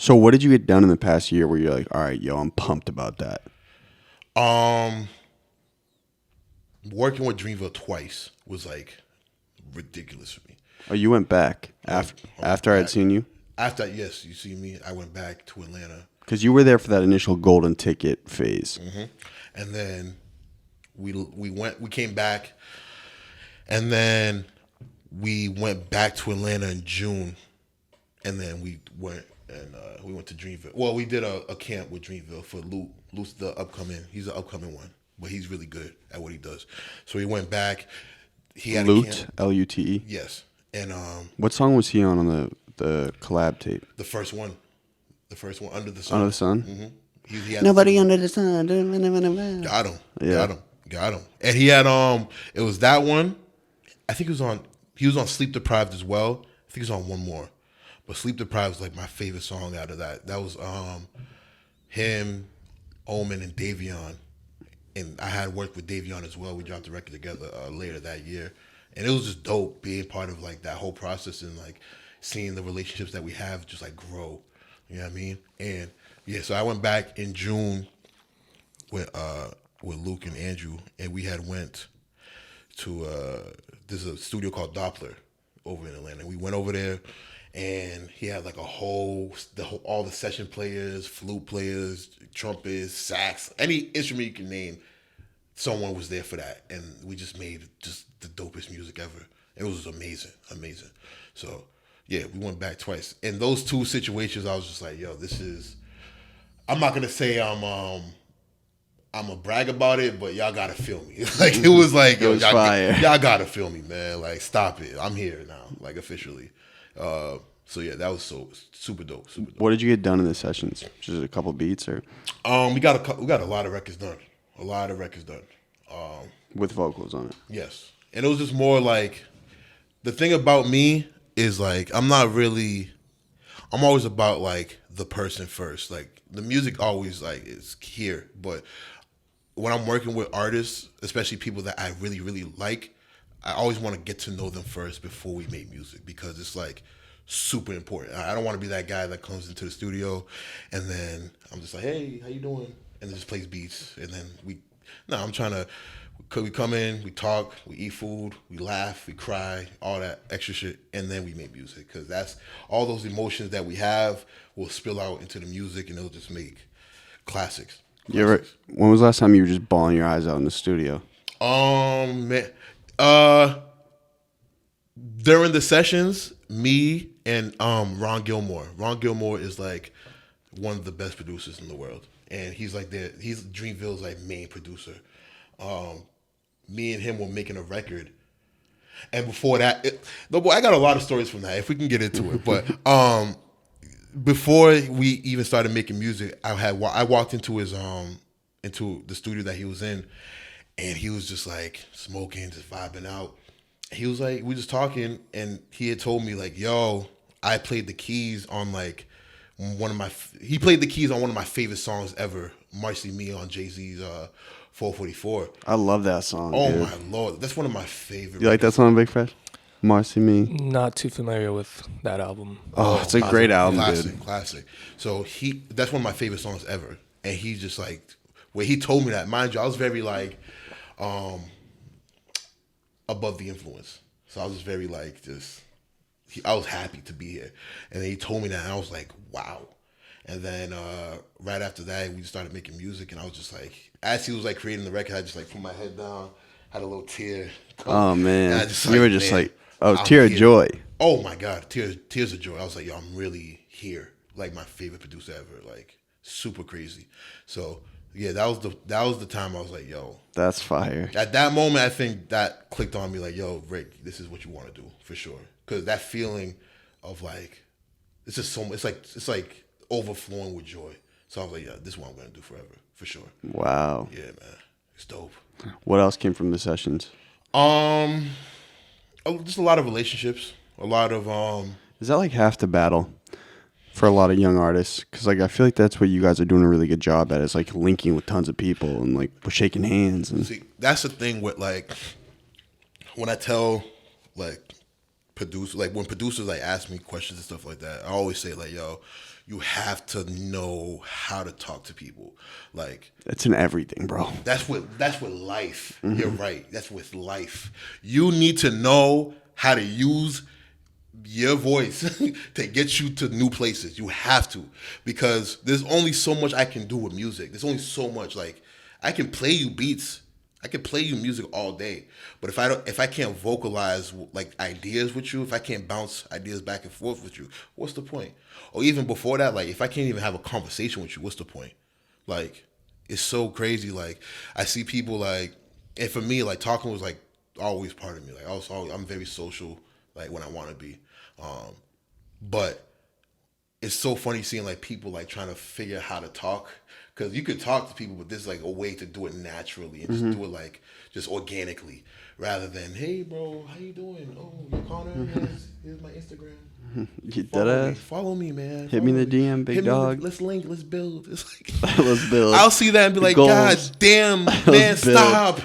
So what did you get done in the past year where you're like, all right, yo, I'm pumped about that? Working with Dreamville twice was like ridiculous for me. Oh, you went back after I had seen you? After, yes, you see me, I went back to Atlanta. Because you were there for that initial golden ticket phase. Mm-hmm. And then we came back, and then we went back to Atlanta in June, and then we went to Dreamville. Well, we did a camp with Dreamville for Luke. Luke's he's the upcoming one, but he's really good at what he does. So he went back. He had Lute, Lute. Yes, and what song was he on the collab tape? The first one, Under the Sun. Under the Sun. Mm-hmm. Nobody under the sun. Got him. Yeah. Got him. And he had it was that one. I think he was on Sleep Deprived as well. I think he was on one more. But Sleep Deprived was like my favorite song out of that. That was him, Omen, and Davion. And I had worked with Davion as well. We dropped the record together later that year. And it was just dope being part of like that whole process and like seeing the relationships that we have just like grow. You know what I mean? And yeah, so I went back in June with Luke and Andrew, and we had went to there's a studio called Doppler over in Atlanta. We went over there, and he had like all the session players, flute players, trumpets, sax, any instrument you can name. Someone was there for that, and we just made just the dopest music ever. It was amazing. So yeah, we went back twice. In those two situations, I was just like, yo, this is. I'm not gonna say I'm a brag about it, but y'all gotta feel me. Like it was like, yo, y'all gotta feel me, man. Like stop it. I'm here now, like officially. So yeah, that was so super dope. What did you get done in the sessions? Just a couple beats, or? We got a lot of records done. With vocals on it. Yes, and it was just more like the thing about me is like I'm always about like the person first. Like the music always like is here, but when I'm working with artists, especially people that I really, really like, I always want to get to know them first before we make music because it's like super important. I don't want to be that guy that comes into the studio and then I'm just like, hey, how you doing? And then just plays beats. And then I'm trying to, we come in, we talk, we eat food, we laugh, we cry, all that extra shit. And then we make music because that's all those emotions that we have will spill out into the music and it'll just make classics. When was the last time you were just bawling your eyes out in the studio? During the sessions, me and Ron Gilmore. Ron Gilmore is like one of the best producers in the world, and he's Dreamville's like main producer. Me and him were making a record, and before that, I got a lot of stories from that. If we can get into it, but before we even started making music, I walked into into the studio that he was in, and he was just like smoking, just vibing out. He was like, we just talking, and he had told me like, yo, I played the keys on like he played the keys on one of my favorite songs ever, Marcy Me on Jay-Z's 444. I love that song. Oh dude. my Lord, that's one of my favorite. You like that song, Big Fresh? Marcy Me. Not too familiar with that album. Oh, it's a great album, classic. So that's one of my favorite songs ever, and he's just like, when he told me that, mind you, I was very like, above the influence. So I was just very like, I was happy to be here, and then he told me that, and I was like, wow. And then right after that, we started making music, and I was just like, as he was like creating the record, I just like put my head down, had a little tear. Oh man, you were just like. Oh, tear of joy. Oh my God, tears of joy. I was like, yo, I'm really here. Like my favorite producer ever. Like super crazy. So yeah, that was the time I was like, yo, that's fire. At that moment, I think that clicked on me. Like, yo, Rick, this is what you want to do for sure. Because that feeling of like, it's just so. It's like overflowing with joy. So I was like, yeah, this is what I'm gonna do forever for sure. Wow. Yeah, man, it's dope. What else came from the sessions? Just a lot of relationships, a lot of Is that like half the battle for a lot of young artists? Because like I feel like that's what you guys are doing a really good job at. Is like linking with tons of people and like shaking hands. And see, that's the thing with like when I tell like when producers like ask me questions and stuff like that, I always say like, yo, you have to know how to talk to people. Like It's in everything, bro. that's with life. You're right. That's with life. You need to know how to use your voice to get you to new places. You have to, because there's only so much I can do with music. There's only so much. Like I can play you beats, I can play you music all day, but if I can't vocalize like ideas with you, if I can't bounce ideas back and forth with you, what's the point? Or even before that, like if I can't even have a conversation with you, what's the point? Like it's so crazy. Like I see people like, and for me, like talking was like always part of me. Like I'm very social, like when I want to be. But it's so funny seeing like people like trying to figure out how to talk, because you could talk to people, but there's like a way to do it naturally and just do it like just organically, rather than, hey bro, how you doing? Oh, you're Conor. Here's my Instagram. Follow me, man. Hit me in the DM, big dog. Let's link. Let's build. It's like Let's build. I'll see that and be like, Goals. God damn, man, stop.